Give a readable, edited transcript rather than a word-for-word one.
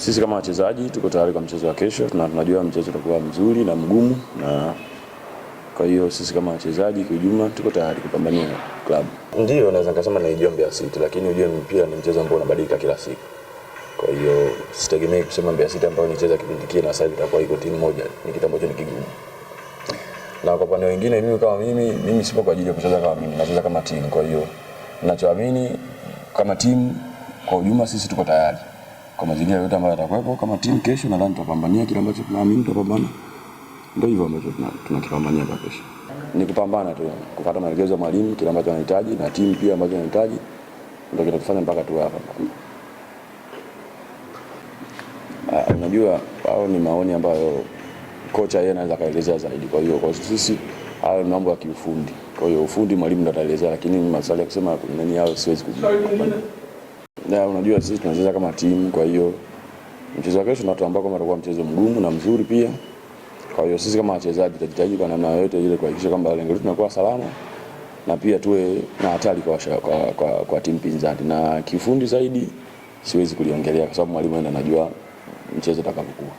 Sisi kama wachezaji tuko tayari kwa mchezo wa kesho. Tunajua mchezo utakuwa mzuri na mgumu, na kwa hiyo sisi kama wachezaji kwa ujumla tuko tayari kupambania klabu. Ndio naweza kusema naijua Mbeya City, lakini ujue mpira ni mchezo ambao unabadilika kila siku. Kwa hiyo sitegemei kusema Mbeya City ambayo nicheza kipindi kile na sasa itakuwa iko timu moja, ni kitu ambacho ni kigumu. Na kwa upande wengine mimi sipo kwa ajili ya kucheza kama mimi, nacheza kama timu. Kwa hiyo ninachoamini kama timu kwa ujumla sisi tuko tayari kwa mazingira yote ambayo yatakuwepo kama timu kesho, nadhani tutapambania kile ambacho tunaamini tutapambana. Ndio hivyo ambacho tunakipambania kwa kesho. Ni kupambana tu, kufuata maelekezo ya mwalimu, kile ambacho anahitaji na timu pia ambacho anahitaji, ndio kitatufanya mpaka tu hapa. Unajua hao ni maoni ambayo kocha yeye anaweza kaelezea zaidi. Kwa hiyo kwa sisi hayo ni mambo ya kiufundi. Kwa hiyo ufundi mwalimu ndo ataelezea, lakini maswali ya kusema nani hao siwezi kujibu. Na unajua sisi tunacheza kama timu, kwa hiyo mchezo wa kesho tunatambua kama utakuwa mchezo mgumu na mzuri pia. Kwa hiyo sisi kama wachezaji tutajitahidi kwa namna yote ile kuhakikisha kwamba lengo letu linakuwa salama na pia tuwe na hatari kwa timu pinzani. Na kiufundi zaidi siwezi kuliongelea kwa sababu mwalimu anajua mchezo utakavyokuwa.